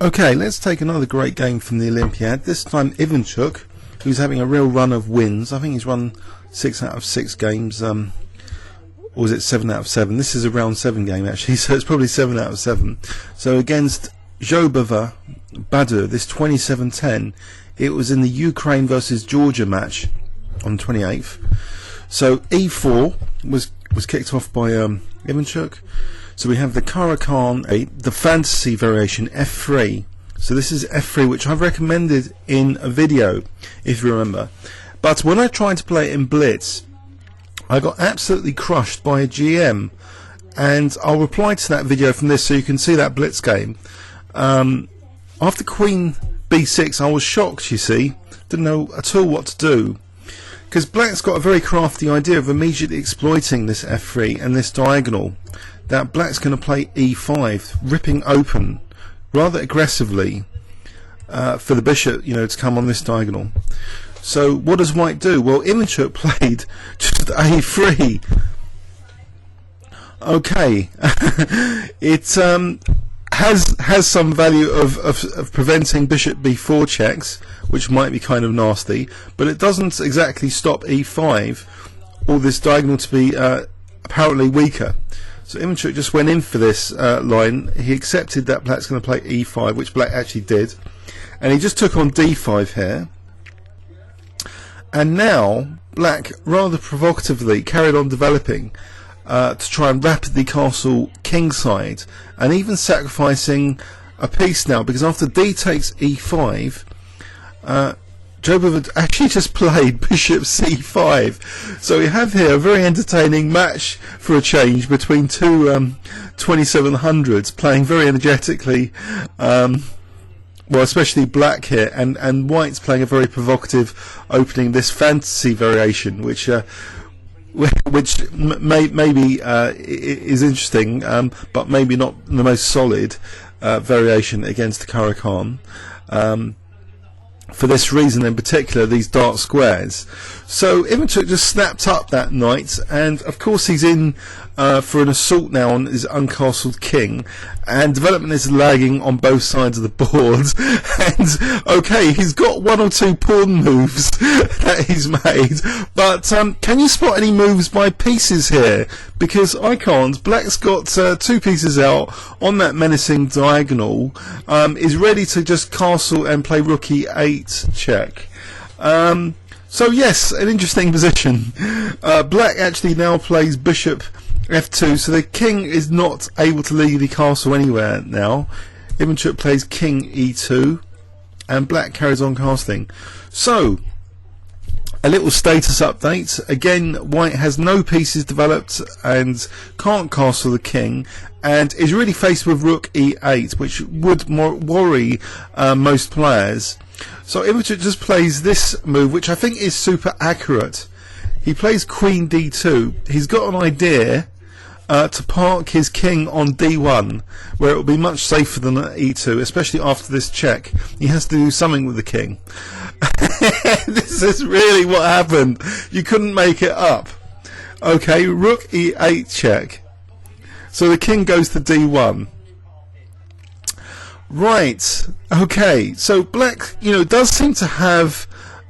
Okay, let's take another great game from the Olympiad. This time Ivanchuk, who's having a real run of wins. I think he's won 6 out of 6 games, or was it 7 out of 7? This is a round 7 game actually, so it's probably 7 out of 7. So against Jobava, Baadur, this 27-10, it was in the Ukraine versus Georgia match on the 28th. So E4 was kicked off by Ivanchuk. So we have the Caro Kann, the fantasy variation F3. So this is F3, which I've recommended in a video, if you remember. But when I tried to play it in Blitz, I got absolutely crushed by a GM. And I'll reply to that video from this so you can see that Blitz game. After Queen B6, I was shocked, you see. Didn't know at all what to do. Because Black's got a very crafty idea of immediately exploiting this F3 and this diagonal. That Black's going to play E5, ripping open rather aggressively for the bishop, to come on this diagonal. So what does White do? Well, Ivanchuk played just A3. Okay, it has some value of preventing bishop B4 checks, which might be kind of nasty, but it doesn't exactly stop E5 or this diagonal to be apparently weaker. So Ivanchuk just went in for this line. He accepted that Black's going to play E5, which Black actually did, and he just took on D5 here. And now Black rather provocatively carried on developing to try and rapidly castle kingside, and even sacrificing a piece now, because after D takes E5, Jobava actually just played bishop C5. So we have here a very entertaining match for a change between two 2700s playing very energetically. Well, especially Black here, and White's playing a very provocative opening, this fantasy variation, which maybe is interesting, but maybe not the most solid variation against the Caro Kann. For this reason in particular, these dark squares. So Ivanchuk just snapped up that knight, and of course he's in for an assault now on his uncastled king, and development is lagging on both sides of the board. And okay, he's got 1 or 2 pawn moves that he's made, but can you spot any moves by pieces here? Because I can't. Black's got 2 pieces out on that menacing diagonal, is ready to just castle and play rook e8 check. So yes, an interesting position. Black actually now plays bishop f2, so the king is not able to legally castle anywhere now. Ivanchuk plays king e2, and Black carries on castling. So a little status update. Again, White has no pieces developed and can't castle the king, and is really faced with rook e8, which would worry most players. So Ivanchuk just plays this move, which I think is super accurate. He plays queen d2. He's got an idea to park his king on d1, where it will be much safer than at e2, especially after this check. He has to do something with the king. This is really what happened. You couldn't make it up. Okay, rook e8 check. So the king goes to d1. Right, okay, so Black, does seem to have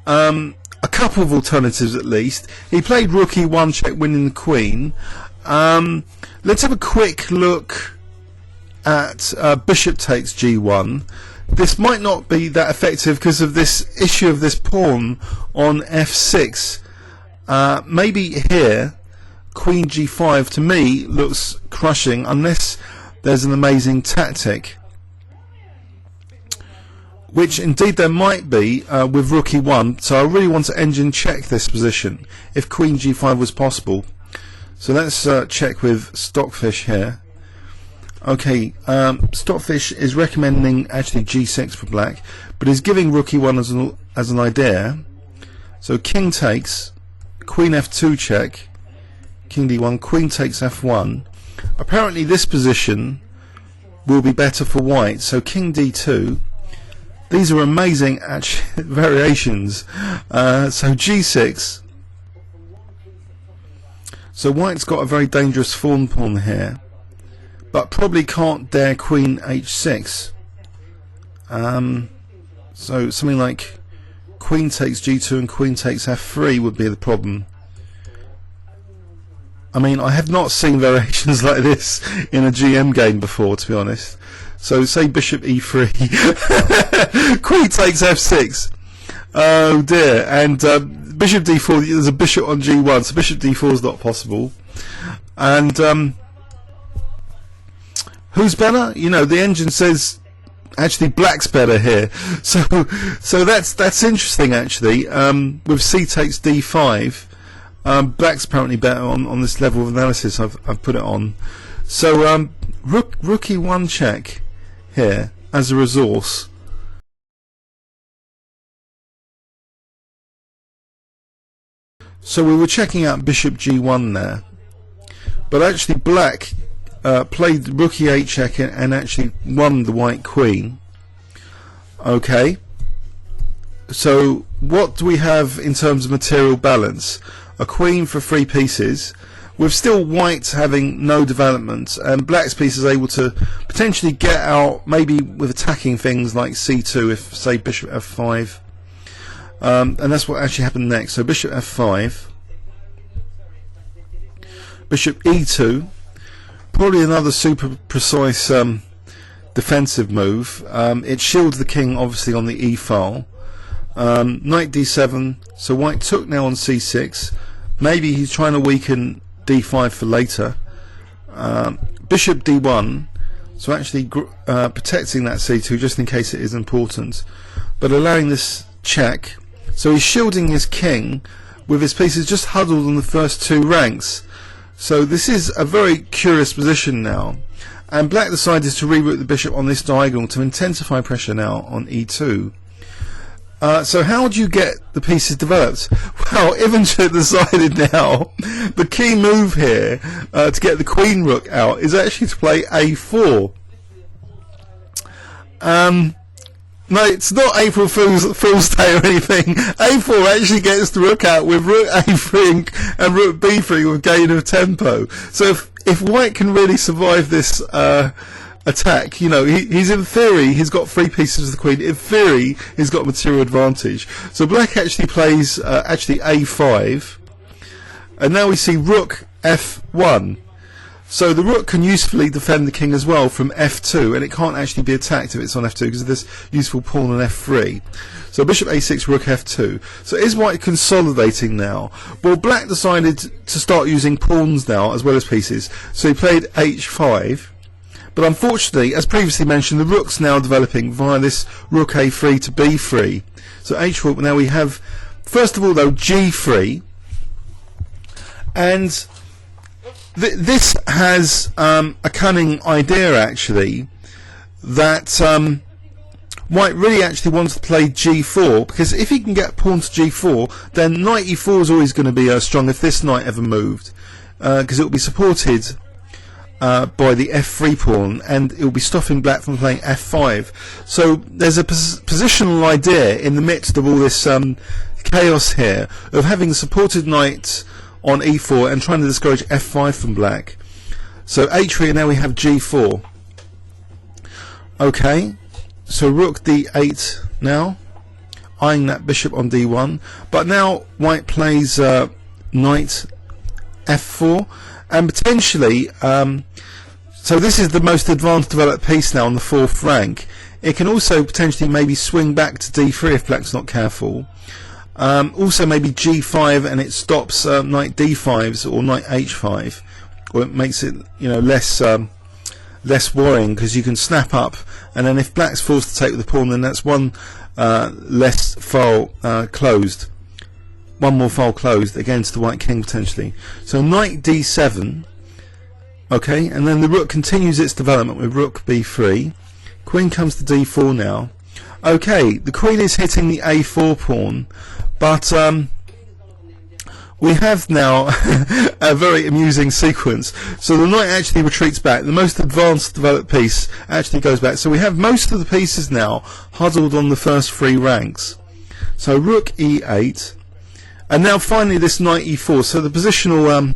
a couple of alternatives at least. He played rook e1 check, winning the queen. Let's have a quick look at bishop takes g1. This might not be that effective because of this issue of this pawn on f6. Maybe here, queen g5 to me looks crushing, unless there's an amazing tactic, which indeed there might be with rook e1. So I really want to engine check this position if queen g5 was possible. So let's check with Stockfish here. Okay, Stockfish is recommending actually g6 for Black, but is giving rook e1 as an idea. So king takes, queen f2 check, king d1, queen takes f1. Apparently this position will be better for White. So king d2. These are amazing variations. So g6. So White's got a very dangerous pawn here, but probably can't dare queen h6. So something like queen takes g2 and queen takes f3 would be the problem. I mean, I have not seen variations like this in a GM game before, to be honest. So say bishop e3, queen takes f6. Oh dear, and bishop d4. There's a bishop on g1, so bishop d4 is not possible. And who's better? You know, the engine says actually black's better here. So that's interesting actually. With c takes d5. Black's apparently better on this level of analysis I've put it on. So rook e1 check here as a resource. So we were checking out bishop g1 there, but actually black played rook e8 check and actually won the white queen. Okay, so what do we have in terms of material balance? A queen for 3 pieces, with still white having no development, and black's piece is able to potentially get out, maybe with attacking things like c2 if, say, bishop f5, and that's what actually happened next. So bishop f5, bishop e2, probably another super precise defensive move. It shields the king obviously on the e file. Knight d7, so white took now on c6. Maybe he's trying to weaken d5 for later. Bishop d1, so actually protecting that c2 just in case it is important, but allowing this check. So he's shielding his king with his pieces just huddled on the first 2 ranks. So this is a very curious position now, and black decided to reroute the bishop on this diagonal to intensify pressure now on e2. So how do you get the pieces developed? Well, Ivanchuk decided now the key move here to get the queen rook out is actually to play a4. No, it's not April Fool's Day or anything. a4 actually gets the rook out with rook a3 and rook b3 with gain of tempo. So if white can really survive this attack, you know, he's in theory, he's got 3 pieces of the queen. In theory, he's got material advantage. So black actually plays actually a5, and now we see rook f1. So the rook can usefully defend the king as well from f2, and it can't actually be attacked if it's on f2 because of this useful pawn on f3. So bishop a6, rook f2. So is white consolidating now? Well, black decided to start using pawns now as well as pieces, so he played h5. But unfortunately, as previously mentioned, the rook's now developing via this rook a3 to b3. So h rook, now we have, first of all though, g3. And this has a cunning idea actually, that white really actually wants to play g4, because if he can get pawn to g4, then knight e4 is always going to be strong if this knight ever moved, because it will be supported by the f3 pawn, and it will be stopping black from playing f5. So there's a positional idea in the midst of all this chaos here of having the supported knight on e4 and trying to discourage f5 from black. So h3, and now we have g4. Okay, so rook d8 now, eyeing that bishop on d1, but now white plays knight f4, and potentially so this is the most advanced developed piece now on the 4th rank. It can also potentially maybe swing back to d3 if black's not careful. Also maybe g5, and it stops knight d5s or knight h5, or it makes it, you know, less worrying, because you can snap up, and then if black's forced to take with the pawn, then that's one less file closed, one more file closed against the white king potentially. So knight d7, okay, and then the rook continues its development with rook b3. Queen comes to d4 now. Okay, the queen is hitting the a4 pawn, but we have now a very amusing sequence. So the knight actually retreats back. The most advanced developed piece actually goes back. So we have most of the pieces now huddled on the first 3 ranks. So rook e8, and now finally this knight e4. So the positional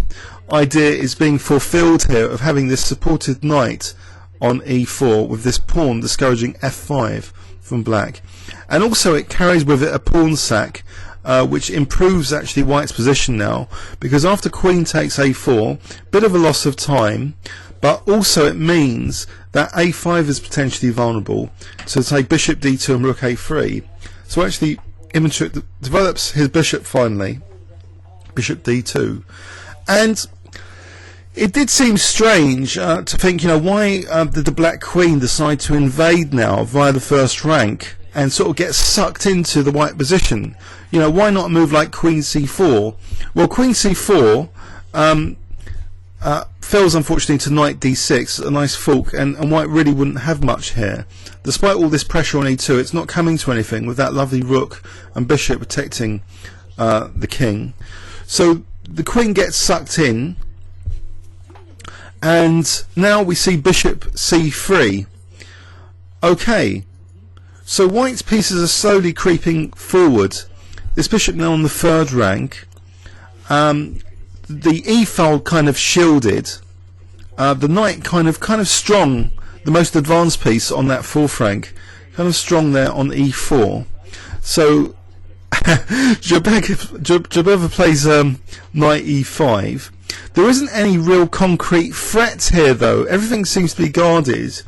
idea is being fulfilled here of having this supported knight on e4 with this pawn discouraging f5 from black, and also it carries with it a pawn sack, which improves actually white's position now, because after queen takes a4, bit of a loss of time, but also it means that a5 is potentially vulnerable to say bishop d2 and rook a3. So actually Ivanchuk develops his bishop finally, bishop d2, and it did seem strange to think, why did the black queen decide to invade now via the first rank and sort of get sucked into the white position? Why not move like queen c4? Well, queen c4 fails unfortunately to knight d6, a nice fork, and white really wouldn't have much here. Despite all this pressure on e2, it's not coming to anything with that lovely rook and bishop protecting the king. So the queen gets sucked in, and now we see bishop c3. Okay, so white's pieces are slowly creeping forward. This bishop now on the third rank. The e-file kind of shielded. The knight kind of strong, the most advanced piece on that fourth rank, kind of strong there on e4. So Jobava plays knight e5. There isn't any real concrete threat here though. Everything seems to be guarded.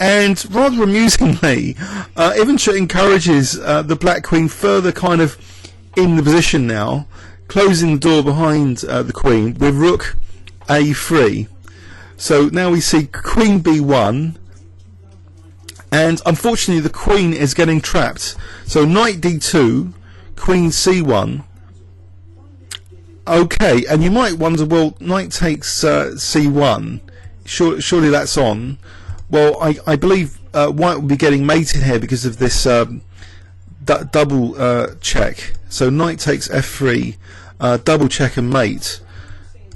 And rather amusingly, Ivanchuk encourages the black queen further kind of in the position now, closing the door behind the queen with rook a3. So now we see queen b1, and unfortunately the queen is getting trapped. So knight d2, queen c1. Okay, and you might wonder, well, knight takes c1, surely that's on. Well, I believe white will be getting mated here because of this double check. So knight takes f3, double check and mate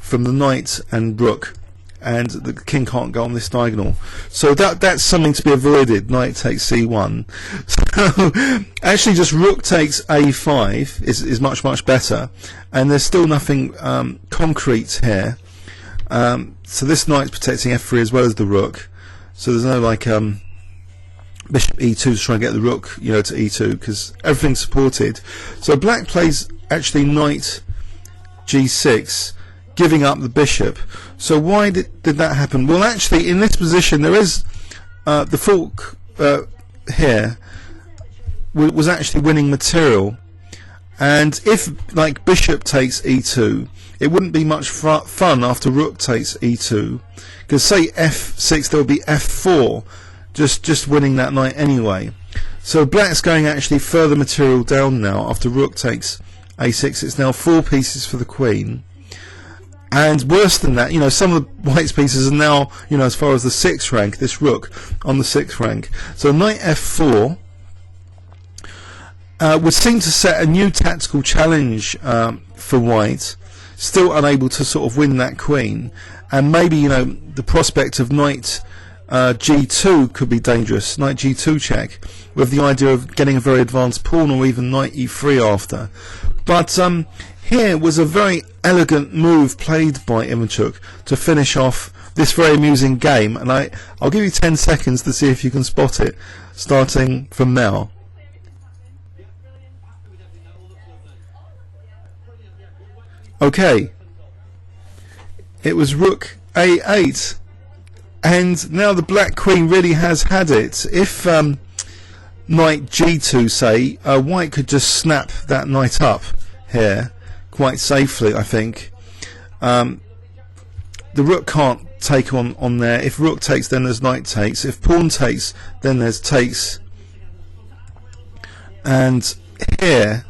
from the knight and rook, and the king can't go on this diagonal. So that's something to be avoided. Knight takes c1. So actually just rook takes a5 is much better, and there's still nothing concrete here. So this knight's protecting f3 as well as the rook. So there's no like bishop e2 to try and get the rook, to e2, because everything's supported. So black plays actually knight g6, giving up the bishop. So why did that happen? Well, actually in this position there is the fork here was actually winning material, and if like bishop takes e2, it wouldn't be much fun after rook takes e2, because say f6 there will be f4, just winning that knight anyway. So black's going actually further material down now. After rook takes a6, it's now 4 pieces for the queen, and worse than that, some of the white's pieces are now, as far as the 6th rank, this rook on the 6th rank. So knight f4 would seem to set a new tactical challenge for white, still unable to sort of win that queen, and maybe the prospect of knight g2 could be dangerous. Knight g2 check, with the idea of getting a very advanced pawn, or even knight e3 after. But here was a very elegant move played by Ivanchuk to finish off this very amusing game, and I'll give you 10 seconds to see if you can spot it, starting from now. Okay, it was rook a8, and now the black queen really has had it. If knight g2 say, white could just snap that knight up here quite safely, I think. The rook can't take on there. If rook takes, then there's knight takes. If pawn takes, then there's takes. And here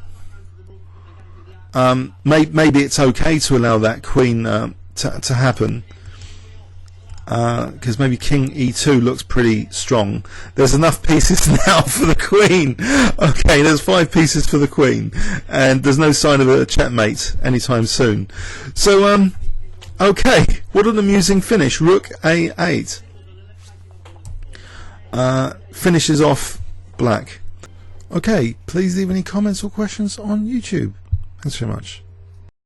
maybe it's okay to allow that queen to happen, because maybe king e2 looks pretty strong. There's enough pieces now for the queen. Okay, there's 5 pieces for the queen, and there's no sign of a checkmate anytime soon. So okay, what an amusing finish. Rook a8 finishes off black. Okay, please leave any comments or questions on YouTube. Thanks very much.